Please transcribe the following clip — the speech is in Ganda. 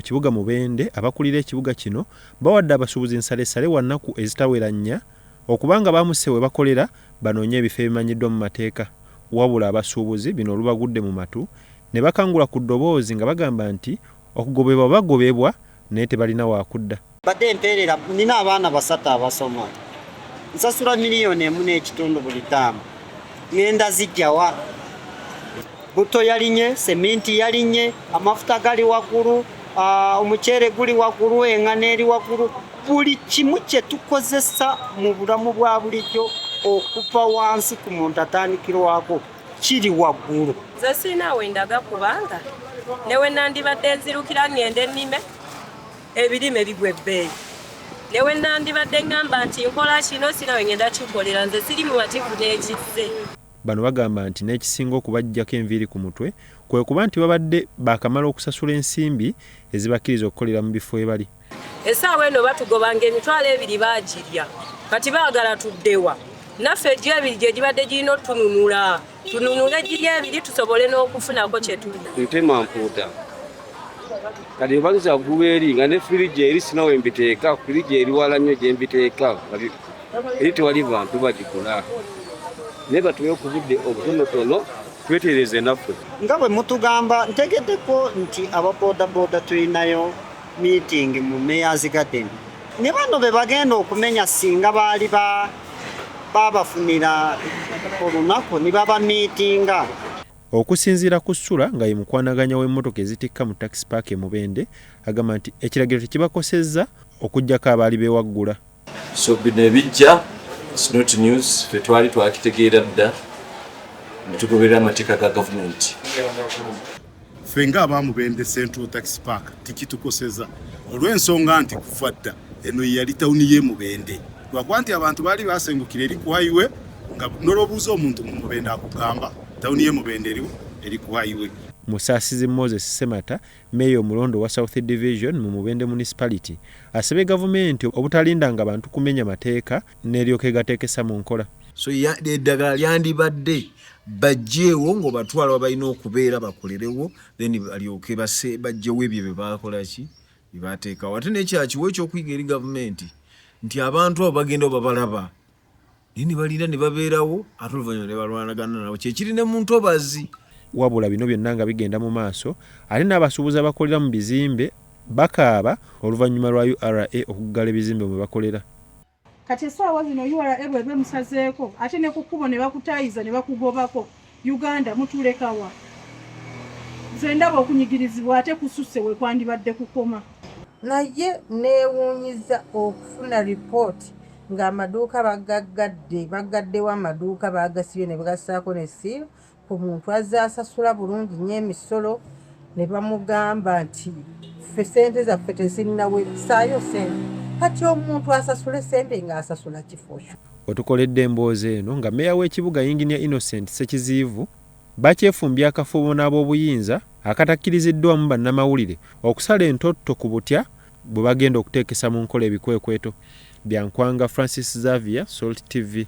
Mu kibuga Mubende abakulira ekibuga kino bawadde abasuubuzi nsalesale wa nnaku ezitawera nnya okubanga bamuse we bakolera banoonye ebifo ebimanyiddwa mu mateeka. Wabula abasuubuzi bino olubagudde mu matu ne bakangula ku ddoboozi nga bagamba nti okugobebwa bagobebwa naye tebalina waakudda. Badde mpeerera nina abaana basatu abasoma. Nsasula $1.5 buli taamu. Ngenda zijjawa. Buto yalinye, seminti yalinye, amafuta gali waggulu, omuceere guli waggulu, engano eri waggulu. Buli kimu kye tukozesa mu bulamu bwa bulijjo okuva wansi ku muntu atandikirwako kiri waggulu. Nze sinaawe ndaga kubanga newe nandibadde nzirukira ngende nnime ebirime bigwe ebbeeyi. Newe nandibadde ngamba nti nkola kino sinaawe ngenda kikolera nze siri mu mativu n'ekisse. Bano bagamba nti n'ekisinga okubajjako enviiri ku mutwe kwe kuba nti babadde baakamala okusasula ensimbi ezibakkiriza okukolera mu bifo ebali. Essaawa eno batugobanga $200 baagirya kati baagala tuddewa. Naffe egyo ebiri gye gibadde girina otununula. Tununule giri ebiri tusobole n'okufunako kye tulina. Ntema mpuuta. Kati obaliza gubeeri nga ne firiji eri sinawe mbiteeka, firiji eri wala nnyo gye mbiteeka. Eri tewali bantu bagigula. Naye batuwe ku budde obutonotono tweteereze naffe. Nga bwe mutugamba ntegeddeko nti ababooda tulinayo meeting mu Mayor's Garden. Ne bano be bagenda okumenya singa baali babafunira olunaku ne baba meetinga. Okusinziira ku ssula nga ye mukwanaganya w'emmotoka ezitikka mu taxi park e Mubende agamba nti ekiragiro tekibakosezza okuggyako abaali beewaggula. So bino ebijja it's not news ffe twali twakitegeera dda ne tugoberera amateeka ga gavumenti. Ffe ng'aba Mubende Central Taxi Park tikitukosezza olw'ensonga nti kuva dda eno yali tawuni y'e Mubende. Lwakuba nti abantu baali basengukira eri ku highway nga n'olwobuuza omuntu mu Mubende akugamba tawuni y'e Mubende eri ku highway. Musaasizi Moses Semata, Meya omulondo wa South Division mu Mubende Municipality, asabye gavumenti obutalindanga abantu kumenya mateeka n'eryoke gateekesa mu nkola. So eddagala lyandibadde bajjeewo ng'obatwala balina okubeera bakolerewo then balyoke bajjewo ebyo bye baakola ki bye baateekawo. Ate n'ekyakiwa ekyokuyiga eri gavumenti nti abantu abo bagenda obabalaba naye ne balina ne babeerawo ate oluvannyuma ne balwanagana nabo kyekiri ne mu ntobazi. Wabula bino byonna nga bigenda mu maaso ate n'abasuubuzi abakolera mu bizimbe bakaaba oluvannyuma lwa URA okuggala ebizimbe mwe bakolera. Kati essaawa zino URA bw'eba musazeeko ate ne ku kkubo ne bakutaayiza ne bakugobako Uganda mutulekawa. Nze ndaba okunyigirizibwa ate kususse we kwandibadde kukoma. Naye neewuunyiza okufuna ripooti ng'amaduuka baggaddewo amaduuka baagasibye ne bagassaako n'essiiru ku muntu azze asasula bulungi nnyo emisolo ne bamugamba nti ffe ssente zaffe tezinnawe saayo ssente. Kati omuntu asasula ssente ng'asasula kifosho. Otukoledde emboozi eno nga Meya w'ekibuga Engineer Innocent Sekiziivu bakyefumbya akafubo n'ab'obuyinza akatakkiriziddwamu bannamawulire okusala entotto ku butya bwe bagenda okuteekesa mu nkola ebikwekweto. Byankwanga Francis Xavier, Salt TV.